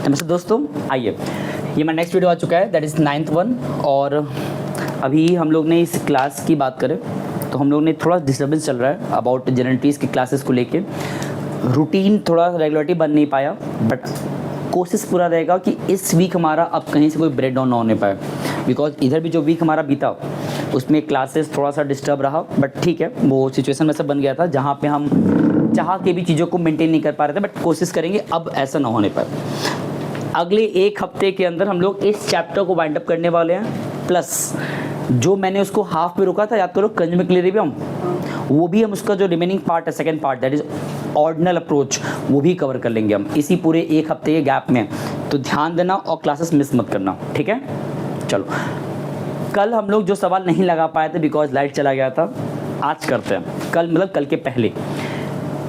नमस्ते दोस्तों, आइए ये मेरा नेक्स्ट वीडियो आ चुका है, दैट इज़ 9th वन। और अभी हम लोग ने इस क्लास की बात करें तो हम लोग ने थोड़ा डिस्टर्बेंस चल रहा है अबाउट जनरलिटीज़ की क्लासेस को लेके। रूटीन थोड़ा रेगुलरिटी बन नहीं पाया, बट कोशिश पूरा रहेगा कि इस वीक हमारा अब कहीं से कोई ब्रेक डाउन ना होने पाए, बिकॉज इधर भी जो वीक हमारा बीता उसमें क्लासेस थोड़ा सा डिस्टर्ब रहा। बट ठीक है, वो सिचुएशन वैसा बन गया था जहाँ पे हम चाह के भी चीज़ों को मेंटेन नहीं कर पा रहे थे, बट कोशिश करेंगे अब ऐसा ना होने पाए। अगले एक हफ्ते के अंदर हम लोग इस चैप्टर को वाइंड अप करने वाले हैं, प्लस जो मैंने उसको हाफ पे रोका था, याद करो, कंज्यूमेटिव, वो भी हम उसका जो रिमेनिंग पार्ट है, second part, that is ordinal approach, वो भी कवर कर लेंगे हम इसी पूरे एक हफ्ते के गैप में। तो ध्यान देना और क्लासेस मिस मत करना, ठीक है। चलो, कल हम लोग जो सवाल नहीं लगा पाए थे बिकॉज लाइट चला गया था, आज करते हैं। कल मतलब कल के पहले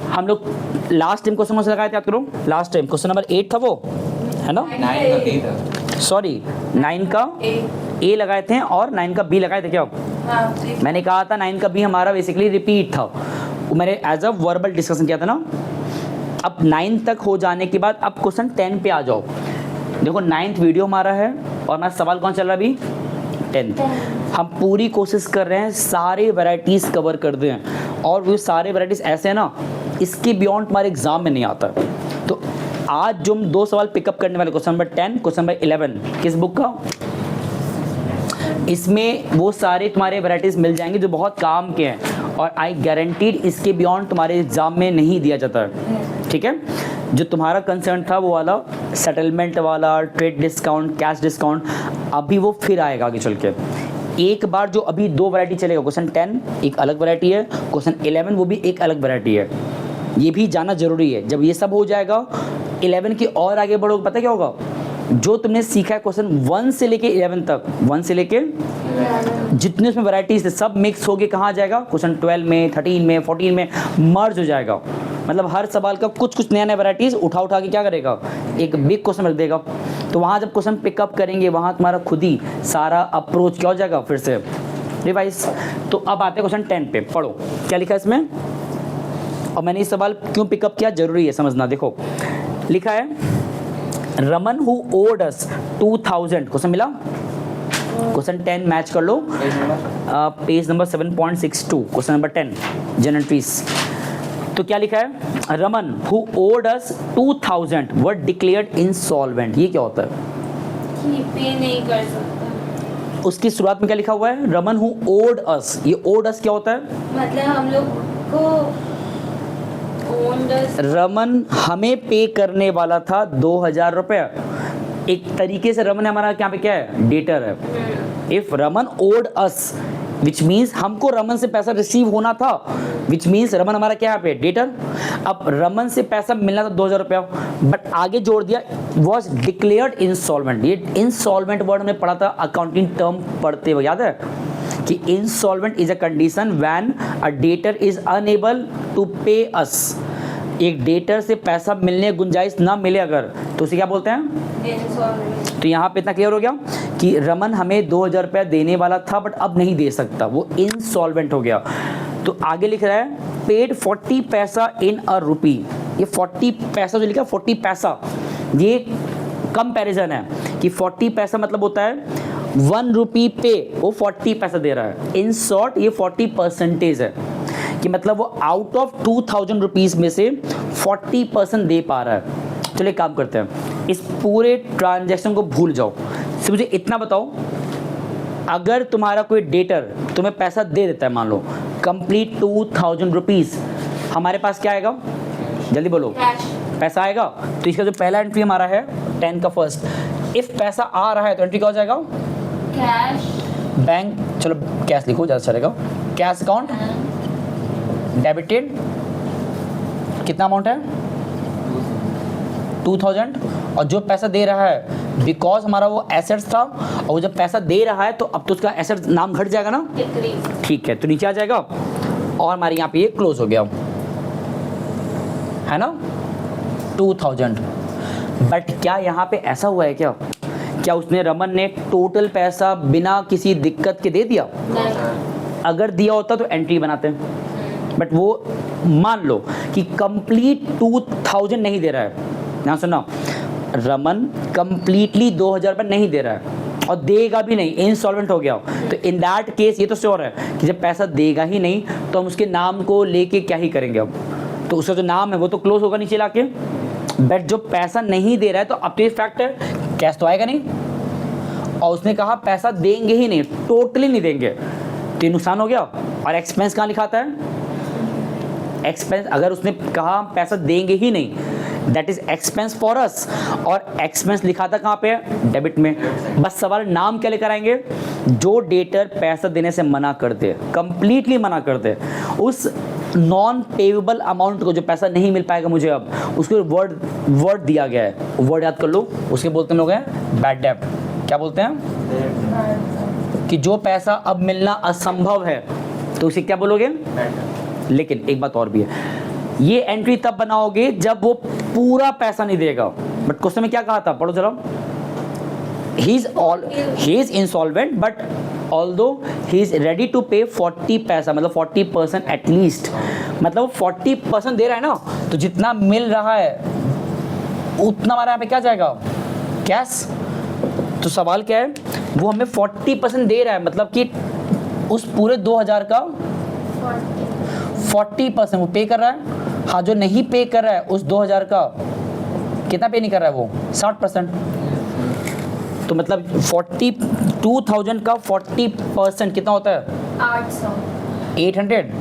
हम लोग लास्ट टाइम क्वेश्चन से लगाए थे, याद करो, लास्ट टाइम क्वेश्चन नंबर 8 था, वो है ना, 9 का ए लगाए थे और 9 का बी लगाए थे क्या? हाँ, मैंने कहा था 9 का बी हमारा बेसिकली रिपीट था, वो मैंने एज अ वर्बल डिस्कशन किया था ना। अब 9 तक हो जाने के बाद अब क्वेश्चन 10 पे आ जाओ। देखो 9th वीडियो हमारा है और हमारा सवाल कौन चल रहा है अभी? 10th। हम पूरी कोशिश कर रहे हैं सारे वैरायटीज़ कवर कर दें, और वो सारे वैरायटीज़ ऐसे हैं ना, इसके बियॉन्ड हमारे एग्जाम में नहीं आता है। तो आज जो हम 2 सवाल पिकअप करने वाले, क्वेश्चन नंबर 10, क्वेश्चन नंबर 11, किस बुक का? इसमें वो सारे तुम्हारे वैरायटीज़ मिल जाएंगे जो बहुत काम के हैं, और आई गारंटीड इसके बियॉन्ड तुम्हारे एग्जाम में नहीं दिया जाता है, ठीक है। जो तुम्हारा कंसर्न था वो वाला सेटलमेंट वाला, ट्रेड डिस्काउंट, कैश डिस्काउंट, अभी वो फिर आएगा आगे चल के। एक बार जो अभी 2 वैरायटी चलेगा, क्वेश्चन 10 एक अलग वैरायटी है, क्वेश्चन 11 वो भी एक अलग वैरायटी है, ये भी जाना जरूरी है। जब ये सब हो जाएगा 11 की और आगे बढ़ोगे, पता क्या होगा? जो तुमने सीखा है क्वेश्चन 1 से लेके 11 तक, 1 से लेके जितने उसमें वैरायटीज थे सब मिक्स होके कहाँ जाएगा? क्वेश्चन 12 में, 13 में, 14 में मर्ज हो जाएगा। मतलब हर सवाल का कुछ नया नया वैरायटीज उठा के क्या करेगा? एक बिग क्वेश्चन रख देगा। तो वहाँ जब क्वेश्चन पिकअप करेंगे वहाँ तुम्हारा खुद ही सारा अप्रोच क्या हो जाएगा, फिर से रिवाइज। तो अब आते हैं क्वेश्चन 10 पे, पढ़ो क्या लिखा है इसमें। और मैंने इस सवाल क्यों पिकअप किया जरूरी है समझना। देखो लिखा है, Raman who owed us 2000, question मिला, क्वेश्चन 10 मैच कर लो, page number 7.62, question number 10 general fees. तो क्या लिखा है? Raman who owed us 2000 were declared insolvent. ये क्या होता है? कि पे नहीं कर सकता। उसकी शुरुआत में क्या लिखा हुआ है? रमन हु ओड अस। ये ओड अस क्या होता है? मतलब हम लोग को रमन हमें पे करने वाला था 2000 रुपया। एक तरीके से रमन हमारा यहाँ पे क्या है? डेटर है। If Raman owed us which means हमको रमन से पैसा रिसीव होना था, विच मीन्स रमन हमारा क्या है पे? डेटर। अब रमन से पैसा मिलना था 2000 रुपया, बट आगे जोड़ दिया वॉज डिक्लेयर्ड इंसॉल्वेंट। ये इंसॉल्वेंट वर्ड हमने पढ़ा था अकाउंटिंग टर्म पढ़ते हुए, याद है कि insolvent is a condition when a debtor is unable to pay us. एक डेटर से पैसा मिलने गुंजाइश ना मिले अगर, तो उसे क्या बोलते हैं? तो यहाँ पे इतना क्लियर हो गया कि रमन हमें 2000 रुपया देने वाला था बट अब नहीं दे सकता, वो इंसॉल्वेंट हो गया। तो आगे लिख रहा है पेड 40 पैसा इन अ रुपी। ये 40 पैसा जो लिखा है 40 पैसा, ये कंपैरिजन है कि 40 पैसा मतलब होता है 1 रुपी पे वो 40 पैसा दे रहा है। इन शॉर्ट ये 40% है कि मतलब वो आउट ऑफ 2000 रुपीज में से 40% दे पा रहा है। चलिए काम करते हैं, इस पूरे ट्रांजैक्शन को भूल जाओ, सिर्फ मुझे इतना बताओ, अगर तुम्हारा कोई डेटर तुम्हें पैसा दे देता है, मान लो कंप्लीट 2000 रुपीज, हमारे पास क्या आएगा? जल्दी बोलो। पैसा आएगा। तो इसका जो पहला एंट्री हमारा है 10 का फर्स्ट, इफ पैसा आ रहा है तो एंट्री क्या हो जाएगा? Cash bank. चलो कैश लिखो ज़्यादा चलेगा। कैश अकाउंट डेबिटेड, कितना अमाउंट है? 2000। और जो पैसा दे रहा है बिकॉज हमारा वो एसेट्स था, और वो जब पैसा दे रहा है तो अब तो उसका एसेट नाम घट जाएगा ना, ठीक है, तो नीचे आ जाएगा और हमारे यहाँ पे ये क्लोज हो गया, है ना 2000। बट क्या यहाँ पे ऐसा हुआ है क्या? क्या उसने, रमन ने टोटल पैसा बिना किसी दिक्कत के दे दिया? अगर दिया होता तो एंट्री बनाते हैं, बट वो मान लो कि कंप्लीट 2000 नहीं दे रहा है। यहाँ सुनो, रमन कंप्लीटली 2000 रुपये नहीं दे रहा है और देगा भी नहीं, इंसॉल्वेंट हो गया हो, तो इन दैट केस ये तो श्योर है कि जब पैसा देगा ही नहीं तो हम उसके नाम को लेके क्या ही करेंगे अब, तो उसका जो नाम है वो तो क्लोज होगा नीचे लाके। बट जो पैसा नहीं दे रहा है तो अब तो ये फैक्ट है, कैश तो आएगा नहीं, और उसने कहा पैसा देंगे ही नहीं, टोटली नहीं देंगे, तो ये नुकसान हो गया। और एक्सपेंस कहाँ लिखाता है? एक्सपेंस, अगर उसने कहा पैसा देंगे ही नहीं, that is expense for us, और एक्सपेंस लिखा था कहाँ पे? डेबिट में। बस सवाल नाम क्या लेकर आएंगे? जो डेटर पैसा देने से मना कर दे, कंप्लीटली मना कर दे, उस नॉन पेएबल अमाउंट को, जो पैसा नहीं मिल पाएगा मुझे अब, उसको वर्ड दिया गया है, वर्ड याद कर लो, उसके बोलते हैं लोग हैं बैड डेब्ट। क्या बोलते हैं? कि जो पैसा अब मिलना असंभव है, तो उसे क्या बोलोगे? लेकिन एक बात और भी है, ये एंट्री तब बनाओगे जब वो पूरा पैसा नहीं देगा। बट क्वेश्चन में क्या कहा था, पढ़ो जरा। He is insolvent but although he is ready to pay 40 पैसा, मतलब 40% एटलीस्ट, मतलब 40% दे रहा है ना, तो जितना मिल रहा है उतना हमारे यहाँ पे क्या जाएगा? कैश। तो सवाल क्या है, वो हमें 40% दे रहा है, मतलब कि उस पूरे 2000 का 40% वो पे कर रहा है। हाँ, जो नहीं पे कर रहा है उस 2000 का कितना पे नहीं कर रहा है वो? 60%। तो मतलब 42,000 का 40% कितना होता है? 800। 800।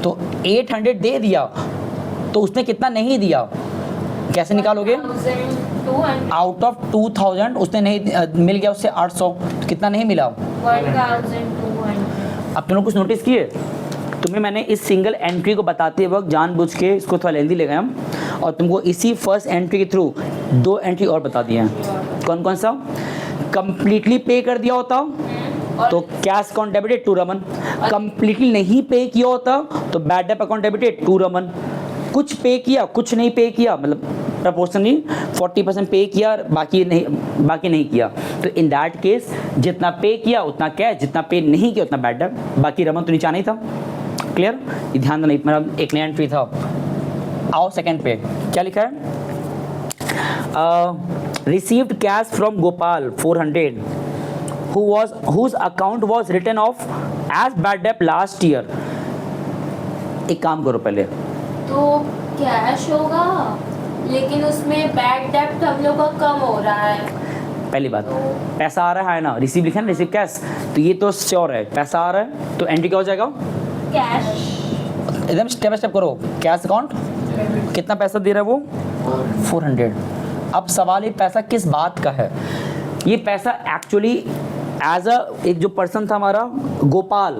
तो 800 दे दिया, तो उसने कितना नहीं दिया, कैसे निकालोगे? 1200। आउट ऑफ 2000 उसने नहीं मिल गया उससे 800, तो कितना नहीं मिला? 1200। अब तुमने कुछ नोटिस किए? तुम्हें मैंने इस सिंगल एंट्री को बताते वक्त जानबूझ के इसको थोड़ा लेंदी ले गए हम, और तुमको इसी फर्स्ट एंट्री के थ्रू 2 एंट्री और बता दिए हैं। कौन कौन सा? कंप्लीटली पे कर दिया होता तो cash account debited to Raman, completely नहीं पे किया होता तो bad debt account debited to Raman, कुछ पे किया कुछ नहीं पे किया, मतलब प्रपोर्शनली 40% पे किया, बाकी नहीं किया, तो इन दैट केस जितना पे किया उतना कैश, जितना पे नहीं किया उतना बैड डेट, बाकी रमन तो नीचे नहीं था। क्लियर? ये ध्यान देना, मेरा एक नया एंट्री था। आओ सेकंड पे, क्या लिखा है? Received cash from Gopal 400 whose account was written off as bad debt last year। एक काम करो पहले, तो कैश होगा लेकिन उसमें बैड डेब्ट हम लोग का कम हो रहा है। पहली बात पैसा आ रहा है ना, रिसीव लिखा है ना, रिसीव कैश, तो ये तो श्योर है पैसा आ रहा है, तो एंट्री क्या हो जाएगा? कैश। एकदम स्टेप बाय स्टेप करो। कैश अकाउंट कितना पैसा दे रहा है वो? 400। अब सवाल ये पैसा किस बात का है? ये पैसा एक्चुअली एज एक जो पर्सन था हमारा गोपाल,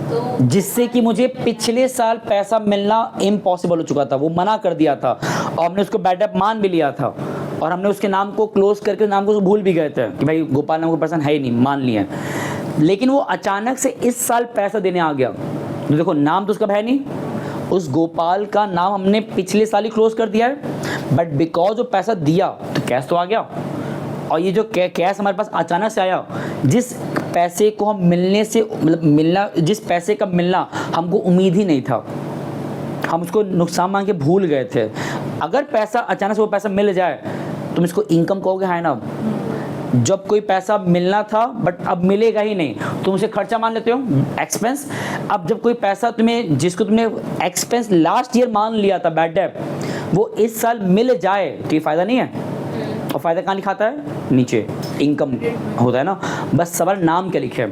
तो जिससे कि मुझे पिछले साल पैसा मिलना इम्पॉसिबल हो चुका था, वो मना कर दिया था और हमने उसको बैड डेट मान भी लिया था, और हमने उसके नाम को क्लोज करके नाम को भूल भी गए थे कि भाई गोपाल नाम का पर्सन है ही नहीं, मान लिया। लेकिन वो अचानक से इस साल पैसा देने आ गया, तो देखो नाम तो उसका है नहीं, उस गोपाल का नाम हमने पिछले साल ही क्लोज कर दिया है, बट बिकॉज वो पैसा दिया तो कैश तो आ गया, और ये जो कैश हमारे पास अचानक से आया, जिस पैसे को हम मिलने से मतलब मिलना, जिस पैसे का मिलना हमको उम्मीद ही नहीं था, हम उसको नुकसान मान के भूल गए थे। अगर पैसा अचानक से वो पैसा मिल जाए तुम इसको इनकम कहोगे, है ना? जब कोई पैसा मिलना था बट अब मिलेगा ही नहीं, तुम उसे खर्चा मान लेते हो, एक्सपेंस। अब जब कोई पैसा तुम्हें, जिसको तुमने एक्सपेंस लास्ट ईयर मान लिया था बैड डेट, वो इस साल मिल जाए तो ये फ़ायदा नहीं है। और फ़ायदा कहाँ लिखाता है? नीचे इनकम होता है ना। बस सवाल नाम क्या लिखे,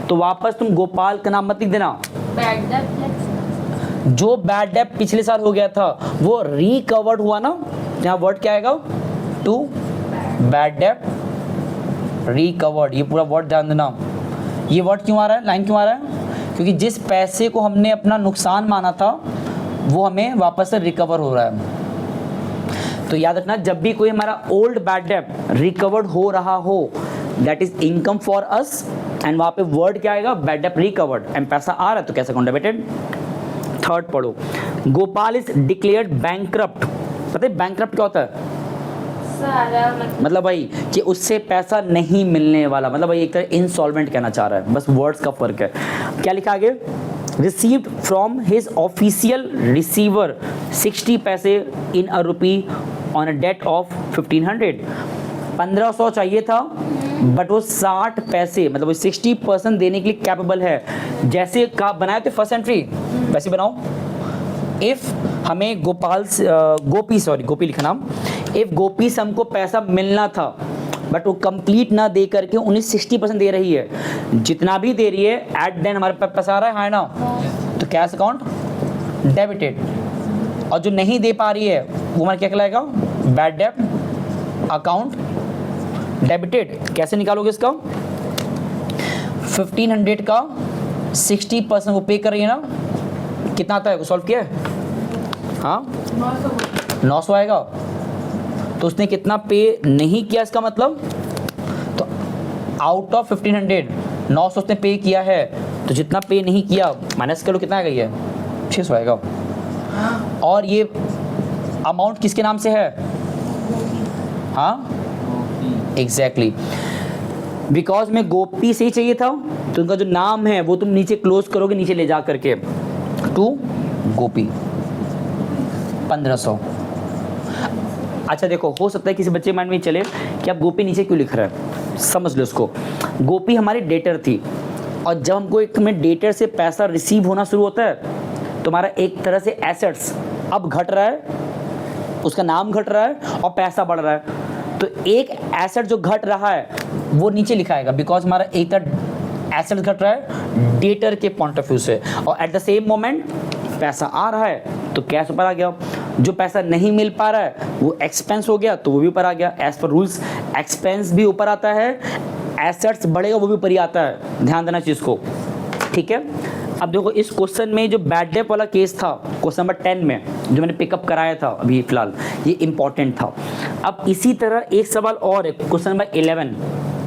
तो वापस तुम गोपाल का नाम मत लिख देना। बैड डेब्ट, जो बैड डेट पिछले साल हो गया था वो रिकवर्ड हुआ ना, यहाँ वर्ड क्या आएगा? To bad debt recovered. ये पूरा वर्ड ध्यान देना। ये वर्ड क्यों आ रहा है, लाइन क्यों आ रहा है? क्योंकि जिस पैसे को हमने अपना नुकसान माना था वो हमें वापस से रिकवर हो रहा है। तो याद रखना, जब भी कोई हमारा ओल्ड बैड डेट रिकवर्ड हो रहा हो, that is income for us, and वहाँ पे वर्ड क्या आएगा? बैड डेट रिकवर्ड, एंड पैसा आ रहा है तो कैसे अकाउंट डेबिटेड। थर्ड पढ़ो, गोपाल इज डिक्लेयर्ड बैंकरप्ट। पता है बैंकरप्ट क्या होता है? सारा मतलब भाई कि उससे पैसा नहीं मिलने वाला, मतलब भाई एक तरह इंसॉल्वेंट कहना चाह रहा है, बस वर्ड्स का फर्क है। क्या लिखा आगे? Received from his official receiver 60 पैसे in a rupee on a date of 1500। 1500 चाहिए था बट वो 60 पैसे मतलब वो 60% देने के लिए कैपेबल है। जैसे का बनाए थे फर्स्ट एंट्री वैसे बनाओ। इफ हमें गोपी लिखा नाम, इफ गोपी से हमको पैसा मिलना था बट वो कंप्लीट ना दे करके उन्हें 60% दे रही है, जितना भी दे रही है एट देन हमारे पास पैसा आ रहा है, हाँ ना, तो कैश अकाउंट डेबिटेड। और जो नहीं दे पा रही है वो हमारा क्या कहलाएगा, बैड डेब्ट अकाउंट डेबिटेड। कैसे निकालोगे इसका, 1500 का 60% वो पे कर रही है ना, कितना आता है, वो सॉल्व किया है, हाँ 900 आएगा। तो उसने कितना पे नहीं किया, इसका मतलब तो आउट ऑफ 1500 900 उसने पे किया है, तो जितना पे नहीं किया माइनस करो, कितना आएगा, ये 600 आएगा। और ये अमाउंट किसके नाम से है, हाँ एग्जैक्टली, बिकॉज में गोपी से ही चाहिए था तो उनका जो नाम है वो तुम नीचे क्लोज करोगे, नीचे ले जा करके टू गोपी 1500। अच्छा देखो, हो सकता है किसी बच्चे के माइंड में चले कि अब गोपी नीचे क्यों लिख रहा है, समझ लो उसको। गोपी हमारी डेटर थी और जब हमको एक में डेटर से पैसा रिसीव होना शुरू होता है तो हमारा एक तरह से एसेट्स अब घट रहा है, उसका नाम घट रहा है और पैसा बढ़ रहा है। तो एक एसेट जो घट रहा है वो नीचे लिखाएगा, बिकॉज हमारा एक तरह एसेट घट रहा है डेटर के पॉइंट ऑफ व्यू से, और एट द सेम मोमेंट पैसा आ रहा है तो कैश ऊपर आ गया। जो पैसा नहीं मिल पा रहा है वो एक्सपेंस हो गया तो वो भी ऊपर आ गया। एज पर रूल्स एक्सपेंस भी ऊपर आता है, एसेट्स बढ़ेगा वो भी ऊपर ही आता है, ध्यान देना चीज़ को, ठीक है। अब देखो इस क्वेश्चन में जो बैड डेट वाला केस था क्वेश्चन नंबर 10 में जो मैंने पिकअप कराया था अभी फिलहाल, ये इंपॉर्टेंट था। अब इसी तरह एक सवाल और है, क्वेश्चन नंबर 11,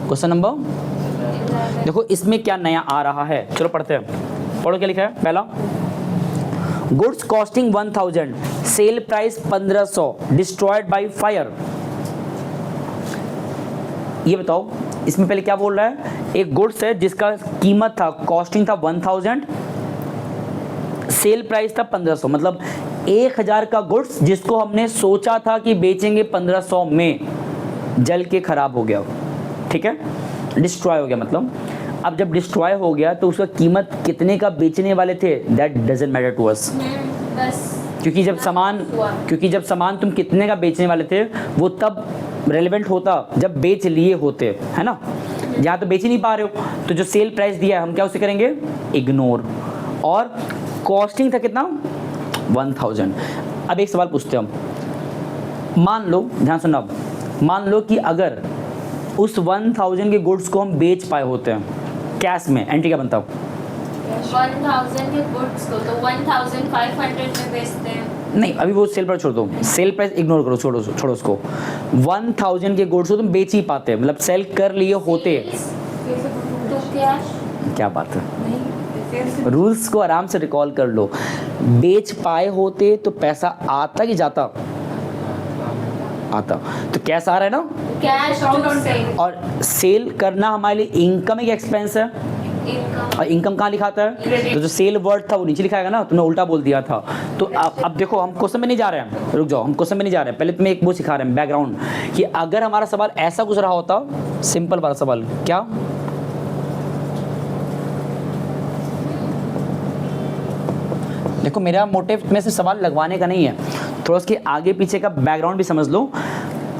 क्वेश्चन नंबर देखो इसमें क्या नया आ रहा है, चलो पढ़ते हैं। पढ़ो क्या लिखा है, पहला goods costing 1000 sale price 1500 destroyed by fire. ये बताओ इसमें पहले क्या बोल रहा है, एक गुड्स है जिसका कीमत था, कॉस्टिंग था 1000, सेल प्राइस था 1500, मतलब 1000 का गुड्स जिसको हमने सोचा था कि बेचेंगे 1500 में, जल के खराब हो गया, ठीक है, डिस्ट्रॉय हो गया। मतलब अब जब डिस्ट्रॉय हो गया तो उसका कीमत कितने का बेचने वाले थे, that doesn't matter to us, क्योंकि जब सामान तुम कितने का बेचने वाले थे वो तब रेलेवेंट होता जब बेच लिए होते, है ना। यहाँ तो बेच ही नहीं पा रहे हो तो जो सेल प्राइस दिया है हम क्या उसे करेंगे, इग्नोर। और कॉस्टिंग था कितना, 1000। अब एक सवाल पूछते हैं हम, मान लो, ध्यान सुनना, अब मान लो कि अगर उस 1000 के गुड्स को हम बेच पाए होते हैं कैश में, एंट्री क्या बनता, 1000 के गुड्स को तो 1500 में बेचते हैं। नहीं अभी वो सेल प्राइस छोड़ दो, सेल प्राइस इग्नोर करो, छोड़ो उसको। 1000 के गुड्स को तुम बेच ही पाते, मतलब सेल कर लिए होते, तो कैश, क्या बात है, रूल्स को आराम से रिकॉल कर लो। बेच पाए होते तो पैसा आता कि जाता, आता, तो कैश आ रहा है ना, कैश टू सेल, और सेल करना हमारे लिए इनकम एक एक्सपेंस है, इनकम, और इनकम कहाँ लिखाता है, तो जो सेल वर्ड था वो नीचे लिखाएगा ना, तुमने उल्टा बोल दिया था। तो अब देखो हम क्वेश्चन में नहीं जा रहे हैं, रुक जाओ, हम क्वेश्चन में नहीं जा रहे हैं, पहले तुम्हें एक वो सिखा रहे हैं बैकग्राउंड, कि अगर हमारा सवाल ऐसा कुछ रहा होता, सिंपल वाला सवाल, क्या देखो मेरा मोटिव में से सवाल लगवाने का नहीं है, थोड़ा उसके आगे पीछे का बैकग्राउंड भी समझ लो।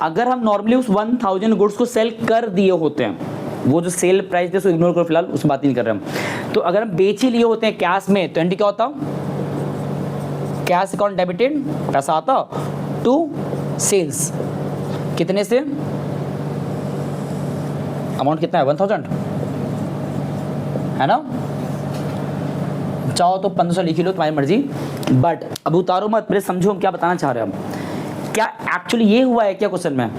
अगर हम नॉर्मली उस 1000 गुड्स को सेल कर दिए होते हैं, वो जो सेल प्राइस थे उसको इग्नोर करो फिलहाल, उसमें बात नहीं कर रहे हम, तो अगर हम बेच ही लिए होते हैं कैश में तो एंट्री क्या होता, कैश अकाउंट डेबिटेड, पैसा आता टू सेल्स, कितने से, अमाउंट कितना है 1000, है ना, चाहो तो 1500 लिख लो, तुम्हारी मर्जी, बट अब उतारो मत, मेरे समझो हम क्या बताना चाह रहे हैं हम। क्या एक्चुअली ये हुआ है क्या क्वेश्चन में,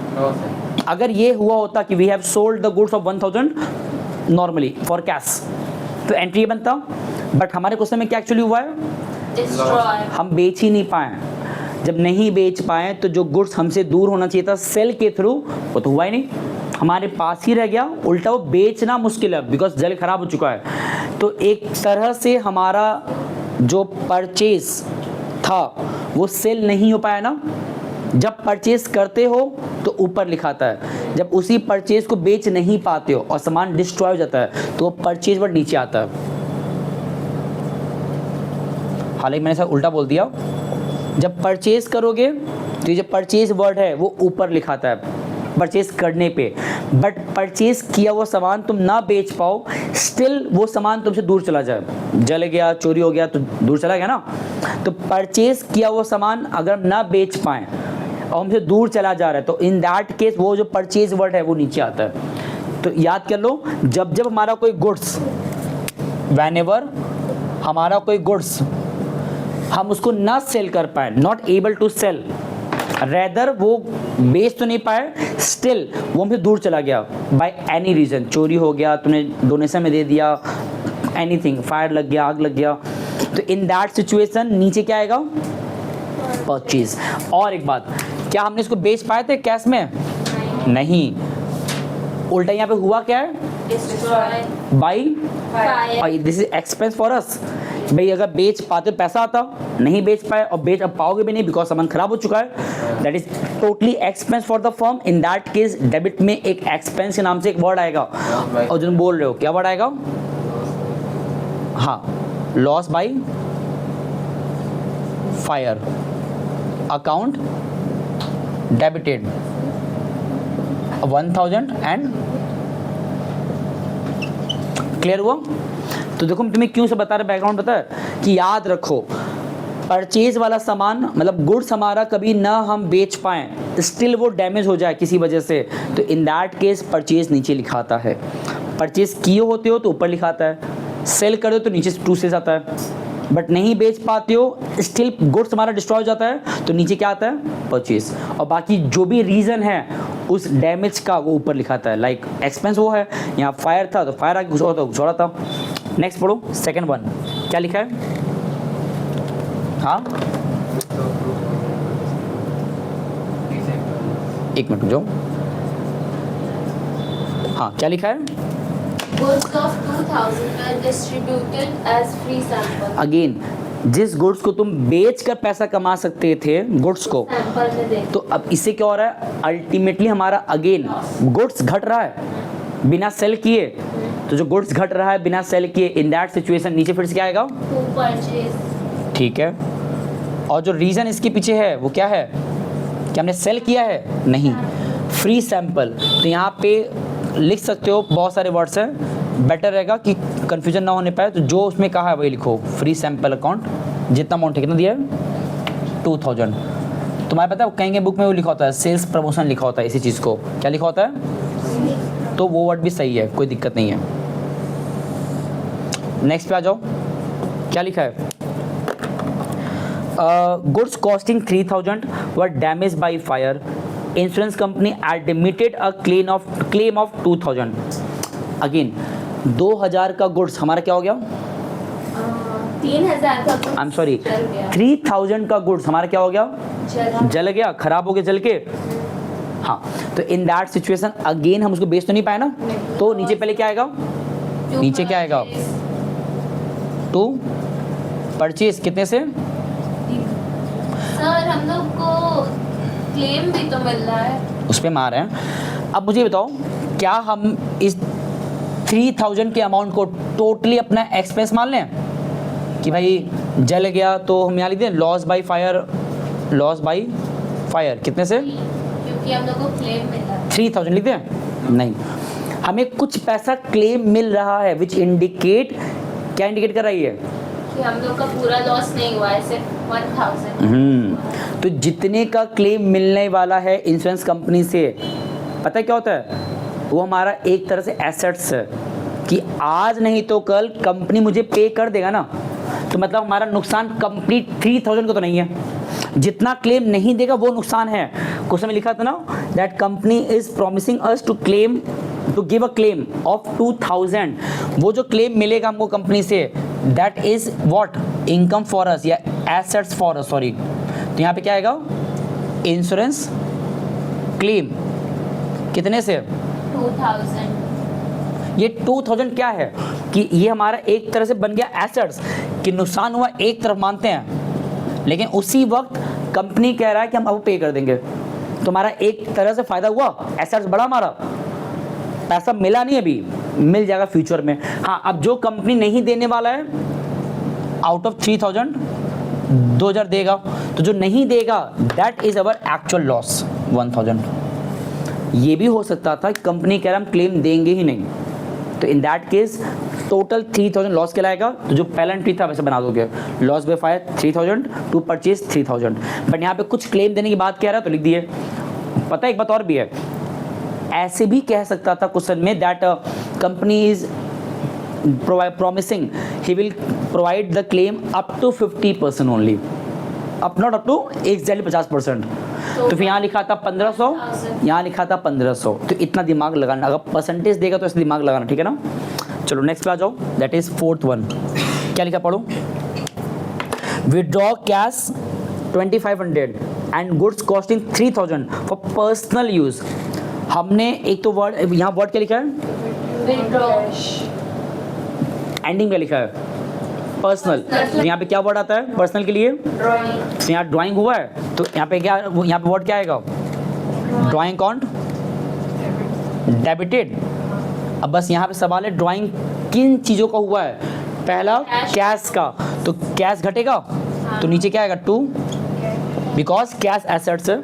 अगर ये हुआ होता कि we have sold the goods of 1000 normally for cash तो एंट्री बनता, बट हमारे क्वेश्चन में क्या एक्चुअली हुआ है, डिस्ट्रॉय, हम बेच ही नहीं पाए। जब नहीं बेच पाए तो जो गुड्स हमसे दूर होना चाहिए था सेल के थ्रू, वो तो हुआ ही नहीं, हमारे पास ही रह गया, उल्टा वो बेचना मुश्किल है बिकॉज जल खराब हो चुका है। तो एक तरह से हमारा जो परचेज था वो सेल नहीं हो पाया ना, जब परचेज करते हो तो ऊपर लिखाता है, जब उसी परचेज को बेच नहीं पाते हो और सामान डिस्ट्रॉय हो जाता है तो परचेज वर्ड नीचे आता है। हालांकि मैंने सब उल्टा बोल दिया, जब परचेज करोगे तो ये जो परचेज वर्ड है वो ऊपर लिखाता है परचेज करने पे, बट परचेज किया हुआ सामान तुम ना बेच पाओ, स्टिल वो सामान तुमसे दूर चला जाए, जल गया, चोरी हो गया तो दूर चला गया ना। तो परचेज किया हुआ सामान अगर हम ना बेच पाएँ और हमसे दूर चला जा रहा है तो इन दैट केस वो जो परचेज वर्ड है वो नीचे आता है। तो याद कर लो, जब जब हमारा कोई गुड्स, व्हेनेवर हमारा कोई गुड्स हम उसको ना सेल कर पाए, not able to sell, rather वो बेच तो नहीं पाए, स्टिल वो हमसे दूर चला गया बाय एनी रीज़न, चोरी हो गया, तूने डोनेशन में दे दिया, एनीथिंग, फायर लग गया, आग लग गया, तो इन दैट सिचुएशन नीचे क्या आएगा? परचेज। और एक बात, क्या हमने इसको बेच पाए थे कैश में? नहीं, उल्टा यहाँ पे हुआ क्या है? Destroy by, fire. This is expense for us. भाई अगर बेच पाते पैसा आता, नहीं बेच पाए और बेच अब पाओगे भी नहीं बिकॉज सामान खराब हो चुका है, that is totally expense for the firm. In that case debit में एक एक्सपेंस के नाम से एक वर्ड आएगा और जो तुम बोल रहे हो क्या वर्ड आएगा? हाँ, loss by fire, account debited 1000 and clear हुआ? तो देखो मैं तुम्हें क्यों से बता रहा बैकग्राउंड पता है कि याद रखो, परचेज वाला सामान मतलब गुड्स हमारा कभी ना हम बेच पाएँ, स्टिल वो डैमेज हो जाए किसी वजह से, तो इन दैट केस परचेज नीचे लिखाता है। परचेज किए होते हो तो ऊपर लिखाता है, सेल कर दो तो नीचे टू से आता है, बट नहीं बेच पाते हो, स्टिल गुड्स हमारा डिस्ट्रॉय हो जाता है तो नीचे क्या आता है? परचेज। और बाकी जो भी रीज़न है उस डैमेज का वो ऊपर लिखाता है, लाइक एक्सपेंस वो है, यहाँ फायर था तो फायर आगे घुसा तो घुसा था। नेक्स्ट पढ़ो, सेकंड वन क्या लिखा है? हाँ, एक मिनट जो, हाँ क्या लिखा है? Goods of 2000 were distributed as free sample. Again, जिस गुड्स को तुम बेच कर पैसा कमा सकते थे गुड्स को, सैंपल में दे। तो अब इससे क्या हो रहा है? अल्टीमेटली हमारा अगेन गुड्स घट रहा है बिना सेल किए, तो जो गुड्स घट रहा है बिना सेल किए, इन दैट सिचुएशन नीचे फिर से क्या आएगा? To purchase. ठीक है, और जो रीज़न इसके पीछे है वो क्या है? कि हमने सेल किया है? नहीं, फ्री सैंपल। तो यहाँ पे लिख सकते हो, बहुत सारे वर्ड्स हैं, बेटर रहेगा कि कन्फ्यूजन ना होने पाए, तो जो उसमें कहा है वही लिखो, फ्री सैंपल अकाउंट, जितना अमाउंट कितना दिया है? 2000। तुम्हारे पता है कहीं बुक में वो लिखा होता है सेल्स प्रमोशन लिखा होता है, इसी चीज़ को क्या लिखा होता है? तो वो वर्ड भी सही है, कोई दिक्कत नहीं है। नेक्स्ट पे आ जाओ, क्या लिखा है? Goods costing 3000 were damage by fire, insurance company admitted a claim of 2000। Again 2000 का गुड्स हमारा क्या हो गया? 3000 का आई एम सॉरी, 3000 का गुड्स हमारा क्या हो गया? जल गया, खराब हो गया जल के। हाँ, तो इन दैट सिचुएशन अगेन हम उसको बेच तो नहीं पाए ना, तो नीचे पहले क्या आएगा? नीचे क्या आएगा? टू परचेज, कितने से? सर हम लोग को क्लेम भी तो मिल रहा है, उस पर मार हैं। अब मुझे बताओ, क्या हम इस 3000 के अमाउंट को टोटली अपना एक्सपेंस मान लें कि भाई जल गया तो हम यहाँ लिख दें loss by fire, loss by fire कितने से? क्योंकि हम लोग को क्लेम मिल रहा है। 3000 लिख दें? नहीं, हमें कुछ पैसा क्लेम मिल रहा है, विच इंडिकेट, क्या इंडिकेट कर रही है? कि हम लोग का पूरा लॉस नहीं हुआ है, सिर्फ 1000। तो जितने का क्लेम मिलने वाला है इंश्योरेंस कंपनी से, पता है क्या होता है? वो हमारा एक तरह से एसेट्स है कि आज नहीं तो कल कंपनी मुझे पे कर देगा ना, तो मतलब हमारा नुकसान कंप्लीट 3000 का तो नहीं है, जितना क्लेम नहीं देगा वो नुकसान है। क्वेश्चन में लिखा था ना, that company is promising us to claim, to give a claim of 2000, वो जो क्लेम मिलेगा हमको कंपनी से, that is what? Income for us या एसेट्स फॉर अस, सॉरी। तो यहाँ पे क्या आएगा? इंश्योरेंस क्लेम कितने से? 2000। ये 2000 क्या है कि ये हमारा एक तरह से बन गया एसेट्स, कि नुकसान हुआ एक तरफ मानते हैं, लेकिन उसी वक्त कंपनी कह रहा है कि हम अब पे कर देंगे, तुम्हारा एक तरह से फायदा हुआ, एसेट्स बढ़ा हमारा, पैसा मिला नहीं अभी, मिल जाएगा फ्यूचर में। हाँ, अब जो कंपनी नहीं देने वाला है आउट ऑफ 3000 2000 देगा, तो जो नहीं देगा that is our actual loss 1000। ये भी हो सकता था कि कंपनी कह रहा हम क्लेम देंगे ही नहीं, तो in that case total 3000 loss कहलाएगा। तो जो पहला एंट्री था वैसे बना दोगे, loss by fire 3000 to purchase 3000, but यहाँ पे कुछ क्लेम देने की बात कह रहा है तो लिख दिए। पता है एक बात और भी है, ऐसे भी कह सकता था क्वेश्चन में that company is promising he will provide the claim up to 50% only, up not up to exactly 50%। तो फिर यहाँ लिखा था 1500, यहाँ लिखा था 1500, तो इतना दिमाग लगाना, अगर परसेंटेज देगा तो ऐसे दिमाग लगाना, ठीक है ना। चलो नेक्स्ट पे आ जाओ, दैट इज 4th वन। क्या लिखा पढ़ो, withdraw cash 2500 and goods costing 3000 for personal use. हमने एक तो वर्ड, यहाँ वर्ड क्या लिखा है, विड्रॉ, एंडिंग में लिखा है पर्सनल, तो यहाँ पे क्या वर्ड आता है पर्सनल के लिए, ड्राइंग, तो यहाँ ड्राइंग हुआ है, तो यहाँ पे क्या, यहाँ पे वर्ड क्या आएगा, ड्राइंग अकाउंट डेबिटेड। अब बस यहाँ पे सवाल है ड्राइंग किन चीज़ों का हुआ है, पहला कैश का, तो कैश घटेगा तो नीचे क्या आएगा 2, बिकॉज कैश एसेट्स है,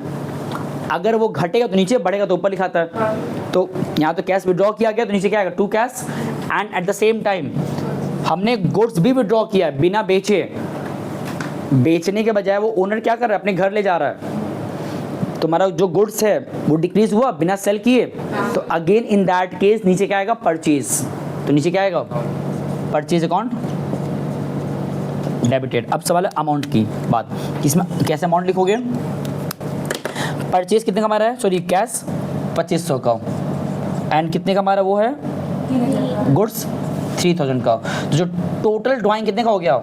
अगर वो घटेगा तो नीचे, बढ़ेगा तो ऊपर लिखाता है। तो यहाँ तो कैश विड्रॉ किया गया तो नीचे क्या आएगा 2 cash, and at the same time हमने गुड्स भी विड्रॉ किया है बिना बेचे, बेचने के बजाय वो ओनर क्या कर रहा है, अपने घर ले जा रहा है, तुम्हारा जो गुड्स है वो डिक्रीज हुआ बिना सेल किए, तो अगेन इन दैट केस नीचे क्या आएगा परचेज, तो नीचे क्या आएगा परचेज अकाउंट डेबिटेड। अब सवाल है अमाउंट की बात, इसमें कैसे अमाउंट लिखोगे, परचेज कितने का हमारा है, सॉरी कैश 2500 का, एंड कितने का हमारा वो है गुड्स 3000 का, तो जो टोटल ड्राइंग कितने का हो गया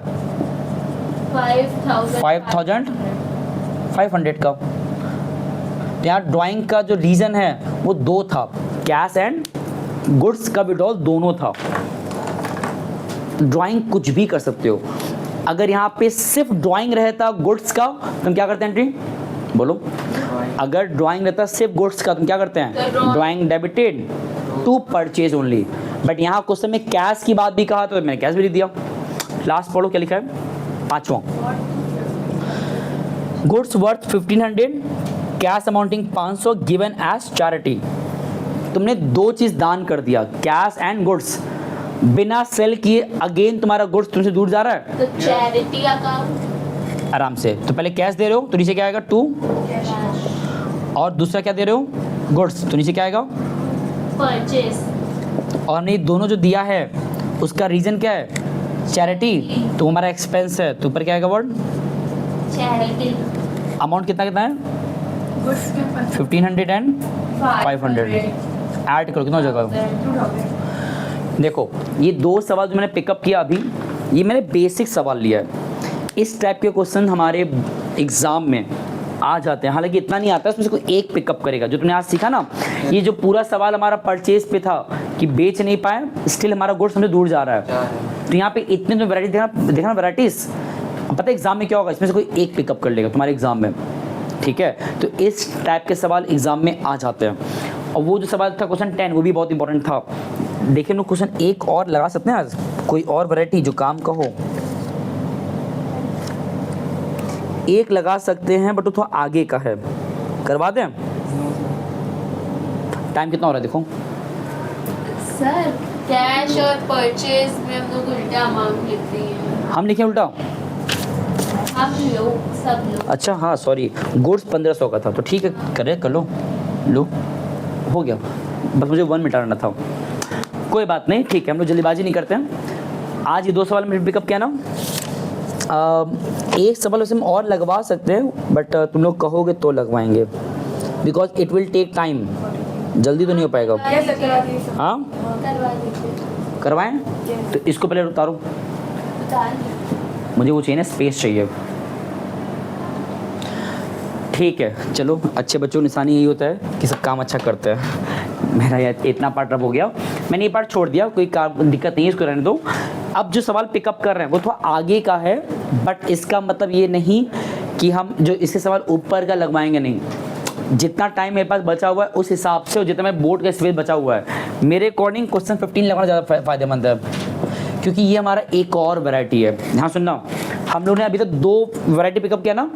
5500 का। तो यहाँ ड्राइंग का जो रीज़न है वो 2 था, कैश एंड गुड्स का विड्रॉल दोनों था। ड्राइंग कुछ भी कर सकते हो, अगर यहाँ पे सिर्फ ड्राइंग रहता गुड्स का तो हम क्या करते हैं एंट्री, बोलो, अगर ड्राइंग रहता सिर्फ गुड्स का तो हम क्या करते हैं, drawing debited to purchase only, but यहाँ क्वेश्चन में कैश की बात भी कहा तो मैंने कैश भी लिख दिया। लास्ट पढ़ो क्या लिखा है, 5वां, goods worth 1500 cash amounting 500 given as charity. तुमने 2 चीज दान कर दिया, कैश एंड गुड्स, बिना सेल किए, अगेन तुम्हारा गुड्स तुमसे दूर जा रहा है, तो चैरिटी अकाउंट आराम से, तो पहले कैश दे रहे हो तो नीचे क्या आएगा 2, और दूसरा क्या दे रहे हो गुड्स, तो नीचे क्या आएगा परचेज, और हमने ये दोनों जो दिया है उसका रीजन क्या है चैरिटी, तो हमारा एक्सपेंस है, तो ऊपर क्या आएगा वर्ड चैरिटी। अमाउंट कितना कितना है 1500 एंड 500, ऐड करो कितना हो जाएगा। देखो ये 2 सवाल जो मैंने पिकअप किया अभी, ये मैंने बेसिक सवाल लिया है, इस टाइप के क्वेश्चन हमारे एग्जाम में आ जाते हैं, हालांकि इतना नहीं आता है, उसमें से कोई एक पिकअप करेगा। जो तुमने आज सीखा ना, ये जो पूरा सवाल हमारा परचेज पे था कि बेच नहीं पाए, स्टिल हमारा गुड्स हमसे दूर जा रहा है, तो यहाँ पे इतने तो वैरायटी देखना वैराइटीज, पता है एग्जाम में क्या होगा, इसमें से कोई एक पिकअप कर लेगा तुम्हारे एग्जाम में, ठीक है। तो इस टाइप के सवाल एग्जाम में आ जाते हैं। और वो जो सवाल था क्वेश्चन 10, वो भी बहुत इंपॉर्टेंट था। देखिए लोग क्वेश्चन एक और लगा सकते हैं आज, कोई और वैरायटी जो काम का हो, एक लगा सकते हैं बट वो थोड़ा आगे का है, करवा दें। टाइम कितना हो रहा है देखो, सर कैश और परचेज में हम लोग उल्टा अमाउंट लिख रही हैं, हम लिखे उल्टा, हम लोग सब लोग। अच्छा हाँ सॉरी, गुड्स 1500 का था, तो ठीक है करे कर लो, लो हो गया, बस मुझे 1 मिनट आना था, कोई बात नहीं, ठीक है, हम लोग जल्दीबाजी नहीं करते हैं। आज ये 2 सवाल में पिकअप किया ना, एक सवाल वैसे हम और लगवा सकते हैं, बट तुम लोग कहोगे तो लगवाएंगे, because it will take time, जल्दी तो नहीं हो पाएगा। हाँ करवा दीजिए, करवाएं, तो इसको पहले उतारो, उतार लीजिए। मुझे वो चाहिए ना, स्पेस चाहिए, ठीक है। चलो अच्छे बच्चों की निशानी यही होता है कि सब काम अच्छा करते हैं। मेरा यार इतना पार्ट रब हो गया, मैंने ये पार्ट छोड़ दिया, कोई दिक्कत नहीं है, इसको रहने दो। अब जो सवाल पिकअप कर रहे हैं वो थोड़ा आगे का है, बट इसका मतलब ये नहीं कि हम जो इससे सवाल ऊपर का लगवाएंगे नहीं, जितना टाइम मेरे पास बचा हुआ है उस हिसाब से और जितना मैं बोर्ड का स्पेस बचा हुआ है मेरे अकॉर्डिंग क्वेश्चन 15 लगवाना ज़्यादा फ़ायदेमंद है, क्योंकि ये हमारा एक और वैरायटी है। हाँ सुनना, हम लोग ने अभी तक 2 वैरायटी पिकअप किया ना।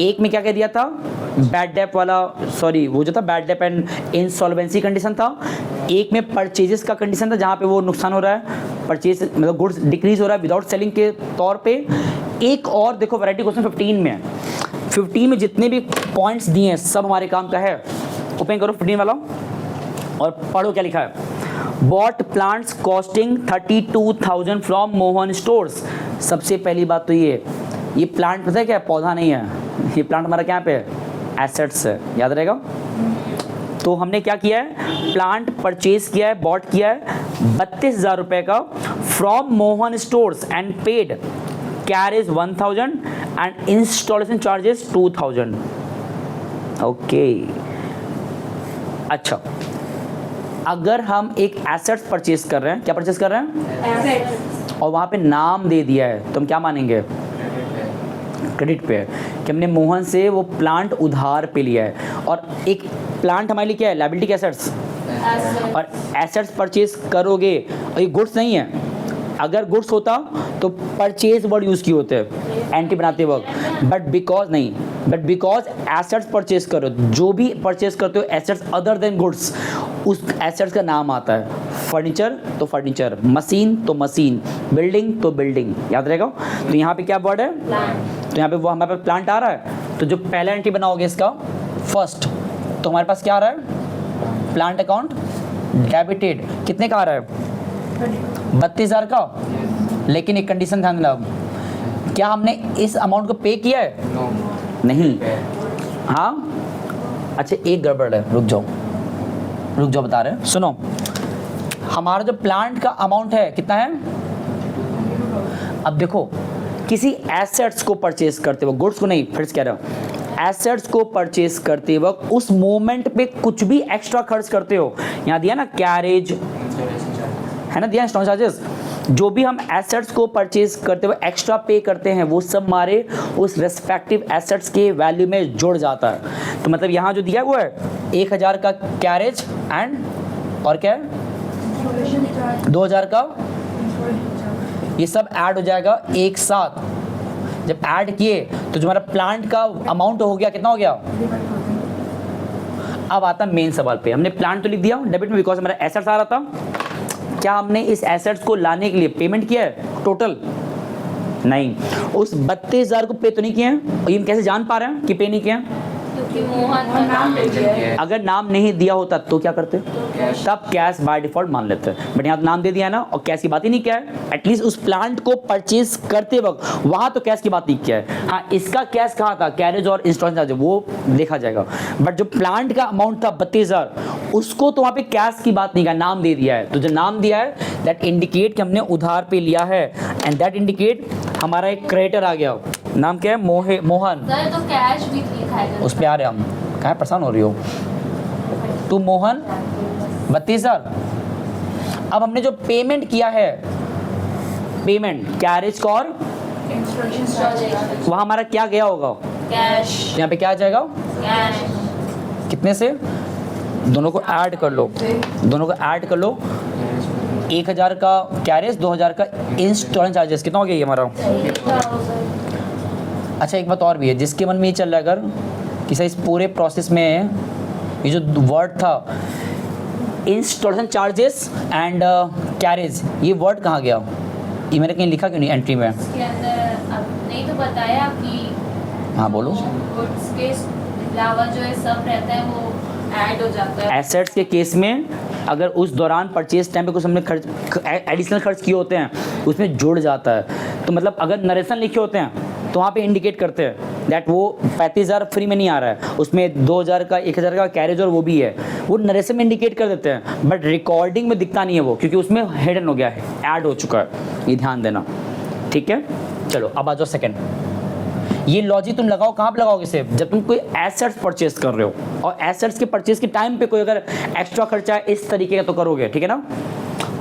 एक में क्या कह दिया था, बैड डेप वाला, सॉरी वो जो था bad debt and insolvency condition था। एक में परचेजेस का कंडीशन था जहाँ पे वो नुकसान हो रहा है, परचेज मतलब गुड्स डिक्रीज हो रहा है विदाउट सेलिंग के तौर पे। एक और देखो वैरायटी क्वेश्चन 15 में है, 15 में जितने भी पॉइंट्स दिए हैं सब हमारे काम का है। ओपन करो 15 वाला और पढ़ो क्या लिखा है। Bought plants costing 32,000 from Mohan stores. सबसे पहली बात तो ये प्लांट पता है क्या, पौधा नहीं है, ये प्लांट हमारा क्या पे एसेट्स है, याद रहेगा। तो हमने क्या किया है, प्लांट परचेज किया है, बॉट किया है 32,000 रुपये का from Mohan stores and paid carriage 1,000 and installation charges 2,000। Okay अच्छा, अगर हम एक एसेट्स परचेज कर रहे हैं, क्या परचेज कर रहे हैं, और वहाँ पे नाम दे दिया है तो हम क्या मानेंगे, क्रेडिट पे है कि हमने मोहन से वो प्लांट उधार पे लिया है। और एक प्लांट हमारे लिए क्या है, लायबिलिटी के एसेट्स, और एसेट्स परचेज करोगे और ये गुड्स नहीं है। अगर गुड्स होता तो परचेज वर्ड यूज़ किए होते हैं एंटी बनाते वक्त, बट बिकॉज एसेट्स परचेज करो, जो भी परचेज करते हो एसेट्स अदर देन गुड्स, उस एसेट्स का नाम आता है। फर्नीचर तो फर्नीचर, मशीन तो मशीन, बिल्डिंग तो बिल्डिंग, याद रहेगा। तो यहाँ पे क्या वर्ड है, तो यहाँ पे वो हमारे पास प्लांट आ रहा है, तो जो पहला एंट्री बनाओगे इसका फर्स्ट, तो हमारे पास क्या आ रहा है, प्लांट अकाउंट डेबिटेड, कितने का आ रहा है, 32,000 का। लेकिन एक कंडीशन ध्यान देना, क्या हमने इस अमाउंट को पे किया है, नहीं। हाँ अच्छा, एक गड़बड़ है, रुक जाओ बता रहे हैं, सुनो। हमारा जो प्लांट का अमाउंट है कितना है, अब देखो किसी एसेट्स को परचेज करते वक्त, गुड्स को नहीं, फिर से कह रहा हूँ, एसेट्स को परचेज करते वक्त उस मोमेंट पे कुछ भी एक्स्ट्रा खर्च करते हो, यहाँ दिया ना कैरेज है ना, दिया इंस्टॉल चार्जेस, जो भी हम एसेट्स को परचेज करते हुए एक्स्ट्रा पे करते हैं वो सब हमारे उस रेस्पेक्टिव एसेट्स के वैल्यू में जुड़ जाता है। तो मतलब यहाँ जो दिया हुआ है 1,000 का कैरेज एंड और क्या है 2,000 का, ये सब ऐड हो जाएगा एक साथ। जब ऐड किए तो जो हमारा प्लांट का अमाउंट हो गया, कितना हो गया। अब आता मेन सवाल पे, हमने प्लांट तो लिख दिया डेबिट में बिकॉज हमारा एसेट्स आ रहा था। क्या हमने इस एसेट्स को लाने के लिए पेमेंट किया है टोटल, नहीं। उस 32,000 को पे तो नहीं किए हैं, और ये हम कैसे जान पा रहे हैं कि पे नहीं किए हैं, क्योंकि मोहन का नाम नहीं दिया है। अगर नाम नहीं दिया होता तो क्या करते, तब कैश बाय डिफॉल्ट मान लेते हैं। बट यहाँ तो नाम दे दिया है ना, और कैश की बात ही नहीं किया है। एटलीस्ट उस प्लांट को परचेज करते वक्त वहाँ तो कैश की बात नहीं किया है। हाँ, इसका कैश कहाँ था, कैरेज और इंस्टॉलेशन चार्ज, वो देखा जाएगा। बट जो प्लांट का अमाउंट था 32,000, उसको तो वहाँ पे कैश की बात नहीं किया, नाम दे दिया है। तो जो नाम दिया है दैट इंडिकेट कि हमने उधार पे लिया है, एंड दैट इंडिकेट हमारा एक क्रेडिटर आ गया। नाम क्या है, मोहन। सर तो कैश भी लिखा है उस पे आ रहे हम, कहाँ परेशान हो रही हो तू, मोहन 32,000। अब हमने जो पेमेंट किया है, पेमेंट कैरेज का और वहाँ हमारा क्या गया होगा, कैश। यहाँ पे क्या आ जाएगा, कैश कितने से, दोनों को ऐड कर लो, 1,000 का कैरेज, 2,000 का इंस्टॉलेशन चार्जेस, कितना हो गया ये हमारा। अच्छा एक बात और भी है, जिसके मन में ये चल रहा है अगर कि सर इस पूरे प्रोसेस में ये जो वर्ड था इंस्टॉलेशन चार्जेस एंड कैरेज, ये वर्ड कहाँ गया, ये मैंने कहीं लिखा क्यों नहीं एंट्री में। इसके अंदर अब नहीं तो बताया कि हाँ बोलो। गुड्स के अलावा जो है सब रहता है वो ऐड हो जाता है। एसेट्स के केस में अगर उस दौरान परचेज टाइम पे कुछ हमने खर्च एडिशनल खर्च किए होते हैं उसमें जुड़ जाता है। तो मतलब अगर नरेशन लिखे होते हैं तो वहाँ पे इंडिकेट करते हैं दैट वो 35,000 फ्री में नहीं आ रहा है, उसमें 2,000 का 1,000 का कैरेज और वो भी है, वो नरेशन में इंडिकेट कर देते हैं। बट रिकॉर्डिंग में दिखता नहीं है वो, क्योंकि उसमें हिडन हो गया है, ऐड हो चुका है, ये ध्यान देना। ठीक है, चलो अब आ जाओ सेकेंड। ये लॉजिक तुम लगाओ, कहाँ पे लगाओगे सिर्फ जब तुम कोई एसेट्स परचेज कर रहे हो, और एसेट्स के परचेज के टाइम पे कोई अगर एक्स्ट्रा खर्चा है इस तरीके का तो करोगे। ठीक है ना।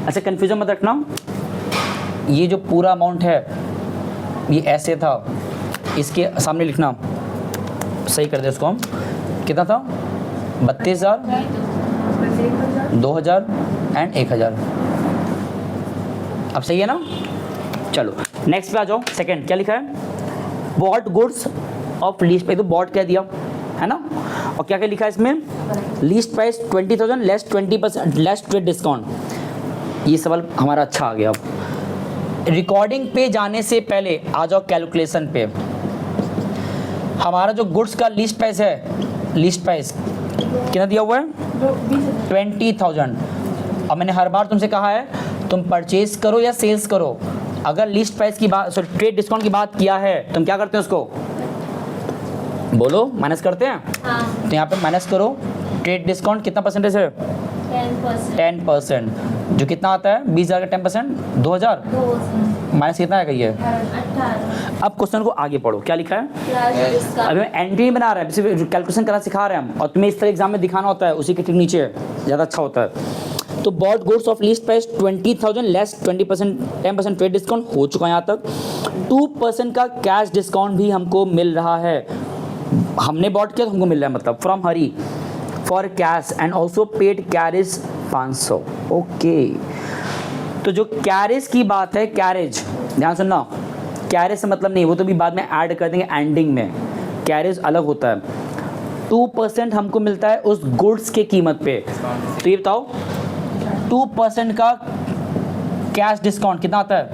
अच्छा कन्फ्यूजन मत रखना, ये जो पूरा अमाउंट है ये ऐसे था, इसके सामने लिखना, सही कर दे उसको हम। कितना था? 32,000, 2,000 एंड 1,000। अब सही है ना? चलो नेक्स्ट पे आ जाओ। सेकंड क्या लिखा है? बॉट गुड्स ऑफ लीस्ट पे, तो बॉट कह दिया है ना। और क्या क्या लिखा है इसमें? Least price 20,000 less 20% less trade discount. ये सवाल हमारा अच्छा आ गया। रिकॉर्डिंग पे जाने से पहले आ जाओ कैलकुलेशन पे। हमारा जो गुड्स का लीस्ट प्राइस है, लीस्ट प्राइस कितना दिया हुआ है? 20,000। अब मैंने हर बार तुमसे कहा है तुम परचेज करो या सेल्स करो, अगर लीस्ट प्राइस की बात, सॉरी ट्रेड डिस्काउंट की बात किया है, तुम क्या करते हैं उसको? बोलो, माइनस करते हैं। हाँ, तो यहाँ पे माइनस करो। ट्रेड डिस्काउंट कितना परसेंटेज है? 10%। 10%, जो कितना आता है? 20,000 का 10%, 2,000 माइनस कितना आएगा ये? 18 अब क्वेश्चन को आगे पढ़ो, क्या लिखा है? Plus discount. अभी एंट्री नहीं बना रहा है, सिर्फ कैलकुलेशन करना सिखा रहे हैं हम, और तुम्हें इस तरह एग्जाम में दिखाना होता है, उसी के ठीक नीचे ज़्यादा अच्छा होता है। तो bought goods of least price 20,000 less 20% 10% trade discount हो चुका है यहाँ तक। 2% का कैश डिस्काउंट भी हमको मिल रहा है। हमने बॉट किया तो हमको मिल रहा है, मतलब from Hari for cash and also paid carriage 500। Okay, तो जो कैरेज की बात है, कैरेज ध्यान सुनना, कैरेज से मतलब नहीं, वो तो भी बाद में ऐड कर देंगे एंडिंग में, कैरेज अलग होता है। 2% हमको मिलता है उस गुड्स के कीमत पे। तो ये बताओ 2% का कैश डिस्काउंट कितना आता है?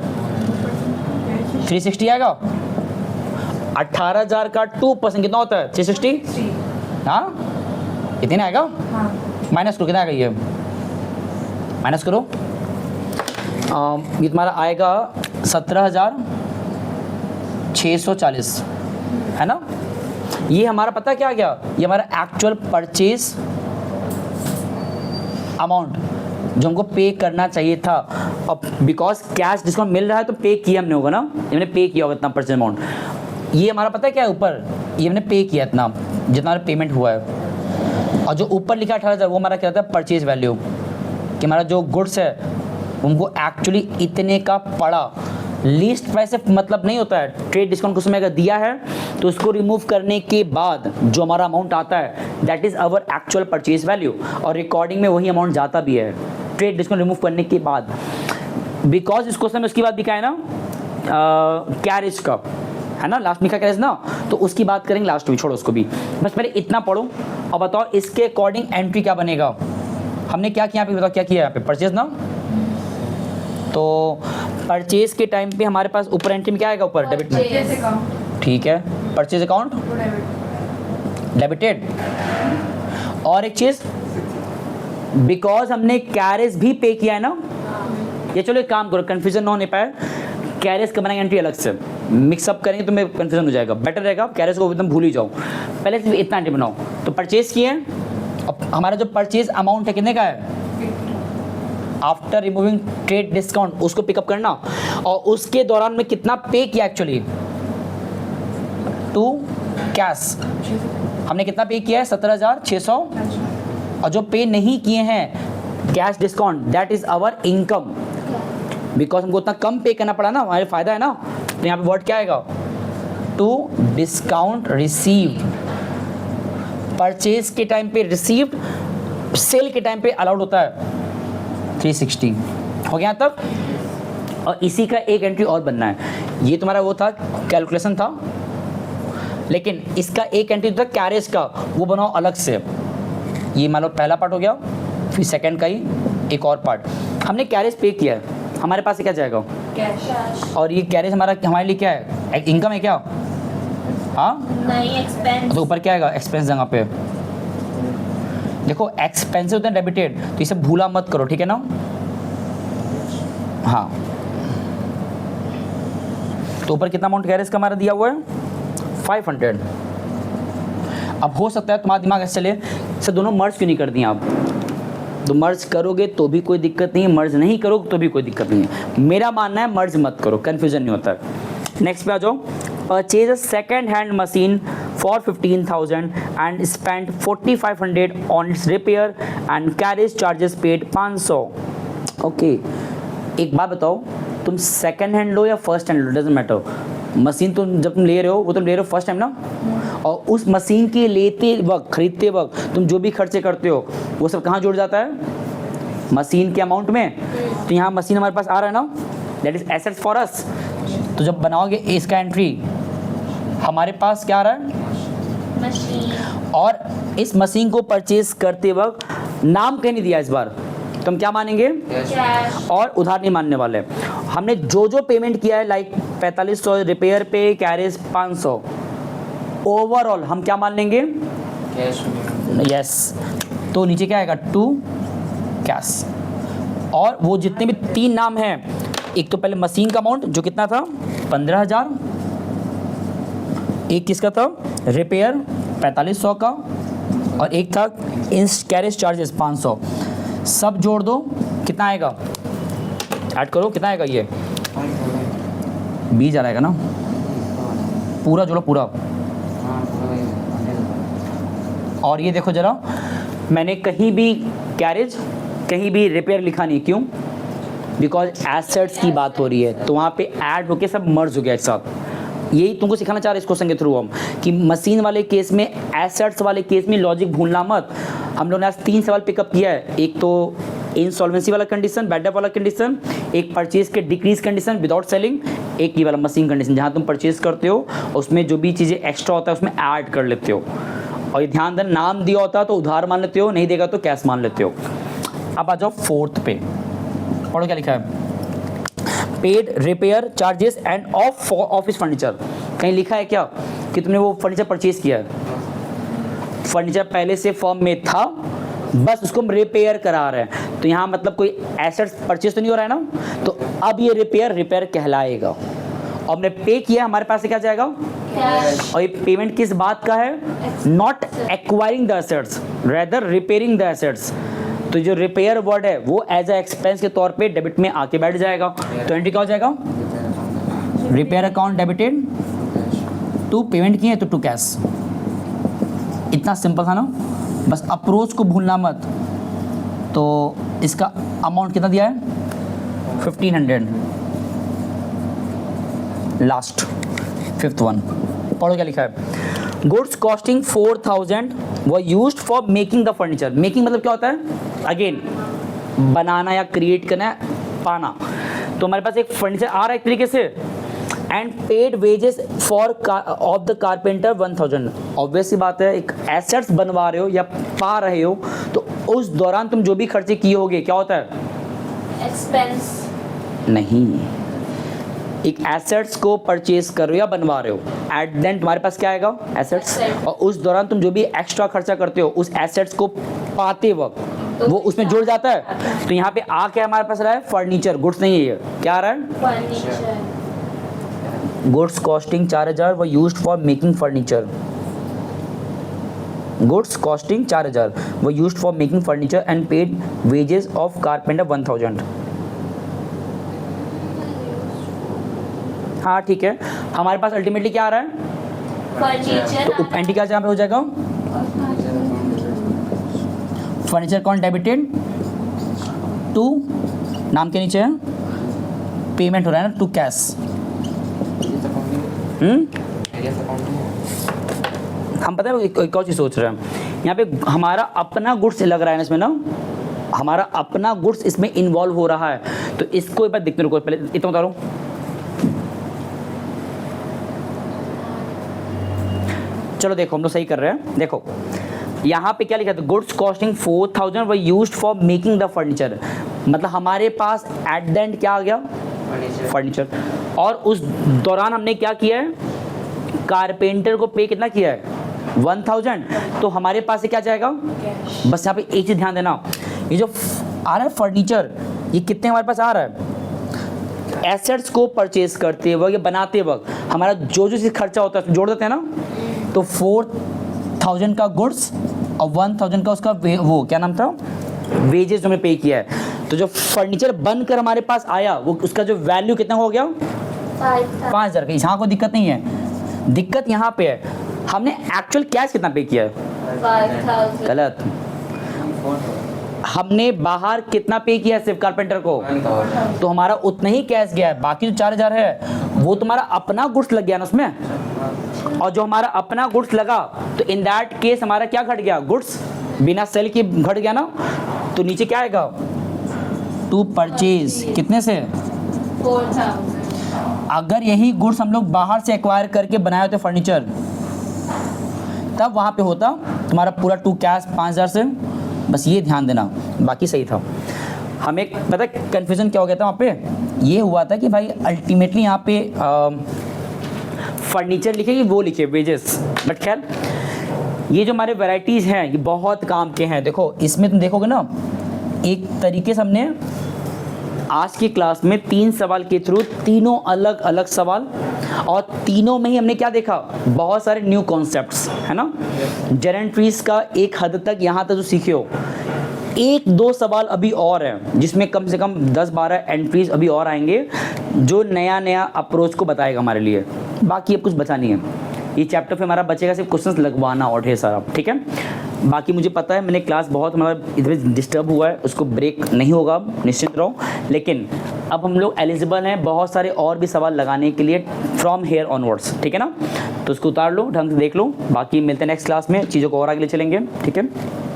360 आएगा। 18,000 का 2% कितना होता है? 360। हाँ, इतना आएगा। माइनस करो, कितना आएगा ये? माइनस करो। ये तुम्हारा आएगा 17,640, है ना। ये हमारा पता क्या आ गया? ये हमारा एक्चुअल परचेज अमाउंट जो हमको पे करना चाहिए था। अब बिकॉज कैश डिस्काउंट मिल रहा है तो पे किया हमने होगा ना, हमने पे किया होगा इतना परचेज अमाउंट। ये हमारा पता है क्या है ऊपर? ये हमने पे किया इतना, जितना हमारा पेमेंट हुआ है। और जो ऊपर लिखा 18,000 वो हमारा क्या होता है? परचेज वैल्यू, कि हमारा जो गुड्स है उनको एक्चुअली इतने का पड़ा। लीस्ट प्राइस से मतलब नहीं होता है। ट्रेड डिस्काउंट कुछ समय अगर दिया है तो उसको रिमूव करने के बाद जो हमारा अमाउंट आता है that is our actual purchase value, और रिकॉर्डिंग में वही अमाउंट जाता भी है ट्रेड डिस्काउंट रिमूव करने के बाद। बिकॉज इस क्वेश्चन में उसकी बात दिखा है ना, कैरेज का है ना, लास्ट में लिखा कैरेज ना, तो उसकी बात करेंगे लास्ट में, छोड़ो उसको भी। बस पहले इतना पढ़ो और बताओ इसके अकॉर्डिंग एंट्री क्या बनेगा। हमने क्या किया यहाँ पे, बताओ क्या किया यहाँ पे? परचेज ना, तो परचेज के टाइम पे हमारे पास ऊपर एंट्री में क्या आएगा? ऊपर डेबिट में, ठीक है। Purchase account debited. और एक चीज, बिकॉज हमने कैरेज भी पे किया है ना, ये चलो एक काम करो, कंफ्यूजन ना होने पाए, कैरेज का बनाएंगे एंट्री अलग से, मिक्सअप करेंगे तो मैं कंफ्यूजन हो जाएगा, बेटर रहेगा कैरेज को एकदम भूल ही जाओ। पहले सिर्फ इतना एंट्री बनाओ। तो परचेज किए, अब हमारा जो परचेज अमाउंट है कितने का है? आफ्टर रिमूविंग ट्रेड डिस्काउंट उसको पिकअप करना, और उसके दौरान में कितना पे किया एक्चुअली टू कैश, हमने कितना पे किया है? 17,600। और जो पे नहीं किए हैं cash discount that is our income, because हमको उतना कम पे करना पड़ा ना, हमारे फायदा है ना। तो यहाँ पे वर्ड क्या आएगा? To discount received. परचेज के टाइम पे रिसीव्ड, सेल के टाइम पे अलाउड होता है 360। हो गया तब। और इसी का एक एंट्री और बनना है। ये तुम्हारा वो था, कैलकुलेशन था, लेकिन इसका एक एंट्री था कैरेज का, वो बनाओ अलग से। ये मान लो पहला पार्ट हो गया, फिर सेकंड का ही एक और पार्ट। हमने कैरेज पे किया है, हमारे पास क्या जाएगा? कैश। और ये कैरेज हमारे लिए क्या है? इनकम है क्या? हाँ, नहीं, एक्सपेंस। तो ऊपर क्या आएगा? एक्सपेंस जगह पे। देखो एक्सपेंसिव होते हैं डेबिटेड, तो इसे भूला मत करो, ठीक है ना। हाँ, तो ऊपर कितना अमाउंट कैरेज का हमारा दिया हुआ है? 500। अब हो सकता है तुम्हारा दिमाग ऐसे चले, सर दोनों मर्ज क्यों नहीं कर दिए आप? तो मर्ज करोगे तो भी कोई दिक्कत नहीं है, मर्ज नहीं करोगे तो भी कोई दिक्कत नहीं है। मेरा मानना है मर्ज मत करो, कन्फ्यूजन नहीं होता है। नेक्स्ट पे आ जाओ। Purchase a second hand machine for 15,000 and spend 4,500 on it's repair and carriage charges paid 500। Okay, एक बात बताओ, तुम सेकेंड हैंड लो या first hand low, doesn't matter, machine तो जब तुम ले रहे हो वो तुम ले रहे हो फर्स्ट टाइम ना, और उस मशीन के लेते वक्त खरीदते वक्त तुम जो भी खर्चे करते हो वो सब कहाँ जुड़ जाता है, मशीन के अमाउंट में। तो यहाँ मशीन हमारे पास आ रहा है ना, that is assets for us. तो जब बनाओगे इसका एंट्री हमारे पास क्या आ रहा है, मशीन। और इस मशीन को परचेज करते वक्त नाम कहीं नहीं दिया इस बार, तो हम क्या मानेंगे, कैश। और उधार नहीं मानने वाले। हमने जो जो पेमेंट किया है लाइक 4500 रिपेयर पे, कैरेज 500, ओवरऑल हम क्या मान लेंगे, कैश में। यस। तो नीचे क्या आएगा, टू कैश। और वो जितने भी 3 नाम हैं, एक तो पहले मशीन का अमाउंट जो कितना था 15,000, एक किसका था रिपेयर 4500 का, और एक था इन कैरेज चार्जेस 500। सब जोड़ दो कितना आएगा, ऐड करो कितना आएगा, ये 20 आएगा ना, पूरा जोड़ो पूरा। और ये देखो जरा, मैंने कहीं भी कैरेज कहीं भी रिपेयर लिखा नहीं, क्यों, बिकॉज एसेट्स की बात हो रही है, तो वहाँ पे ऐड होके सब मर्ज हो गया एक साथ। यही तुमको सिखाना चाह रहे हैं इस क्वेश्चन के थ्रू हम, कि मशीन वाले केस में, एसेट्स वाले केस में लॉजिक भूलना मत। हम लोग ने आज 3 सवाल पिकअप किया है, एक तो इंसॉल्वेंसी वाला कंडीशन, बैड डेट वाला कंडीशन, एक परचेज के डिक्रीज कंडीशन विदाउट सेलिंग, एक ये वाला मशीन कंडीशन जहाँ तुम परचेज करते हो उसमें जो भी चीज़ें एक्स्ट्रा होता है उसमें ऐड कर लेते हो। और ये ध्यान देना, नाम दिया होता है तो उधार मान लेते हो, नहीं देगा तो कैश मान लेते हो। अब आ जाओ 4th पे, पढ़ो क्या लिखा है, paid repair charges end of office furniture. कहीं लिखा है क्या कि तुमने वो फर्नीचर परचेज किया है, फर्नीचर पहले से फर्म में था, बस उसको हम रिपेयर करा रहे हैं, तो यहाँ मतलब कोई एसेट्स परचेज तो नहीं हो रहा है ना, तो अब ये रिपेयर कहलाएगा। और हमने पे किया, हमारे पास से क्या जाएगा, कैश। और ये पेमेंट किस बात का है, not acquiring the assets rather repairing the assets. तो जो रिपेयर वर्ड है वो एज ए एक्सपेंस के तौर पे डेबिट में आके बैठ जाएगा। तो एंट्री क्या हो जाएगा, repair account debited to, payment किए तो टू कैश। इतना सिंपल था ना, बस अप्रोच को भूलना मत। तो इसका अमाउंट कितना दिया है 1500, लास्ट 5th वन, पढ़ो क्या लिखा है, गुड्स कॉस्टिंग 4000 वो used for making the furniture. Making मतलब क्या होता है, अगेन बनाना या क्रिएट करना, पाना। तो हमारे पास एक फर्नीचर आ रहा है एक तरीके से, and paid wages for of the carpenter 1000। Obvious सी बात है, एक एसेट्स बनवा रहे हो या पा रहे हो तो उस दौरान तुम जो भी खर्चे किए होगे क्या होता है, एक्सपेंस। नहीं, एक एसेट्स को परचेज कर रहे हो या बनवा रहे हो, एट देन तुम्हारे पास क्या आएगा, एसेट्स। Asset। और उस दौरान तुम जो भी एक्स्ट्रा खर्चा करते हो उस एसेट्स को पाते वक्त वो उसमें जुड़ जाता है। तो यहाँ पे आ क्या हमारे पास रहा है, फर्नीचर, गुड्स नहीं है, ये क्या आ रहा है, फर्नीचर। गुड्स कॉस्टिंग 4000 वो used for making furniture. Goods costing 4000 वो used for making furniture and paid wages of carpenter 1000। हाँ ठीक है, हमारे पास अल्टीमेटली क्या आ रहा है, फर्नीचर। तो एंटी क्या जहाँ पे हो जाएगा, फर्नीचर अकाउंट डेबिटेड टू, नाम के नीचे है पेमेंट हो रहा है ना, टू कैश। हम पता है एक और चीज़ सोच रहे हैं, यहाँ पे हमारा अपना गुड्स लग रहा है ना इसमें ना, हमारा अपना गुड्स इसमें इन्वॉल्व हो रहा है। तो इसको एक बार देखते रुको, पहले इतना बता रहा हूँ। चलो देखो हम लोग सही कर रहे हैं, देखो यहाँ पे क्या लिखा था, goods costing 4000 were used for making the furniture. मतलब हमारे पास एट द एंड क्या आ गया, फर्नीचर। और उस दौरान हमने क्या किया है, कारपेंटर को पे कितना किया है 1000। तो हमारे पास से क्या जाएगा, बस यहाँ पे एक चीज़ ध्यान देना, ये जो आ रहा है फर्नीचर, ये कितने हमारे पास आ रहा है, एसेट्स को परचेज करते वक्त या बनाते वक्त हमारा जो जो चीज़ खर्चा होता है जोड़ देते हैं ना। तो 4000 का गुड्स और 1000 का उसका वो क्या नाम था, वेजेस जो हमने पे किया है। तो जो फर्नीचर बनकर हमारे पास आया वो उसका जो वैल्यू कितना हो गया 5000 का। यहाँ कोई दिक्कत नहीं है, दिक्कत यहाँ पे है हमने एक्चुअल कैश कितना पे किया है, 5000। गलत। हमने बाहर कितना पे किया है सिर्फ कारपेंटर को, तो हमारा उतना ही कैश गया है, बाकी जो 4000 है वो तुम्हारा अपना गुड्स लग गया ना उसमें, और जो हमारा अपना गुड्स लगा तो इन दैट केस हमारा क्या घट गया, गुड्स बिना सेल के घट गया ना, तो नीचे क्या आएगा, टू परचेज कितने से, 4000। अगर यही गुड्स हम लोग बाहर से एक्वायर करके बनाए होते फर्नीचर, तब वहाँ पे होता तुम्हारा पूरा टू कैश 5000 से, बस ये ध्यान देना, बाकी सही था। हमें पता कन्फ्यूज़न क्या हो गया था वहाँ पे, ये हुआ था कि भाई अल्टीमेटली यहाँ पे फर्नीचर लिखे कि वो लिखे वेजेस, बट खैर ये जो हमारे वैरायटीज़ हैं ये बहुत काम के हैं। देखो इसमें तुम देखोगे ना, एक तरीके से हमने आज की क्लास में 3 सवाल के थ्रू तीनों अलग अलग सवाल, और तीनों में ही हमने क्या देखा, बहुत सारे न्यू कॉन्सेप्ट्स है ना। जेरेंट्रीज का एक हद तक यहाँ तक जो सीखे हो, 1-2 सवाल अभी और हैं जिसमें कम से कम 10-12 एंट्रीज अभी और आएंगे जो नया नया अप्रोच को बताएगा हमारे लिए। बाकी अब कुछ बचा नहीं है, ये चैप्टर पे हमारा बचेगा सिर्फ क्वेश्चंस लगवाना और ढेर सारा, ठीक है। बाकी मुझे पता है मैंने क्लास बहुत मतलब इधर डिस्टर्ब हुआ है, उसको ब्रेक नहीं होगा, निश्चिंत रहो। लेकिन अब हम लोग एलिजिबल हैं बहुत सारे और भी सवाल लगाने के लिए फ्रॉम हेयर ऑनवर्ड्स, ठीक है ना। तो उसको उतार लो, ढंग से देख लो, बाकी मिलते हैं नेक्स्ट क्लास में, चीज़ों को और आगे ले चलेंगे, ठीक है।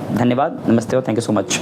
धन्यवाद, नमस्ते और थैंक यू सो मच।